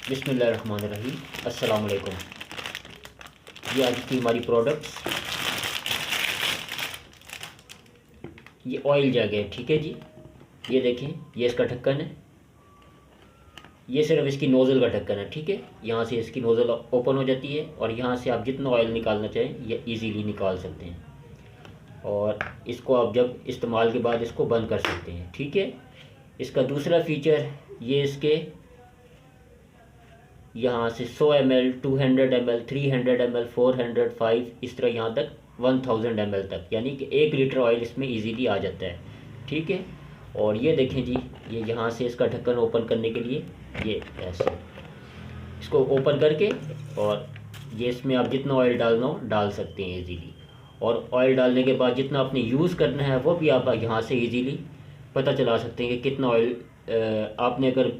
बिस्मिल्लाहिर्रहमानिर्रहीम। अस्सलाम वालेकुम। ये आज की हमारी प्रोडक्ट्स, ये ऑयल जग है, ठीक है जी। ये देखें, ये इसका ढक्कन है, ये सिर्फ इसकी नोज़ल का ढक्कन है, ठीक है। यहाँ से इसकी नोज़ल ओपन हो जाती है और यहाँ से आप जितना ऑयल निकालना चाहें ये इजीली निकाल सकते हैं। और इसको आप जब इस्तेमाल के बाद इसको बंद कर सकते हैं, ठीक है। इसका दूसरा फीचर, ये इसके यहाँ से 100 ml, 200 ml, 300 ml, 400, 5 इस तरह यहाँ तक 1000 ml तक, यानी कि 1 लीटर ऑयल इसमें इजीली आ जाता है, ठीक है। और ये देखें जी, ये यहाँ से इसका ढक्कन ओपन करने के लिए ये ऐसे इसको ओपन करके, और ये इसमें आप जितना ऑयल डालना हो डाल सकते हैं इजीली। और ऑयल डालने के बाद जितना आपने यूज़ करना है वो भी आप यहाँ से इजीली पता चला सकते हैं कि कितना ऑयल आपने अगर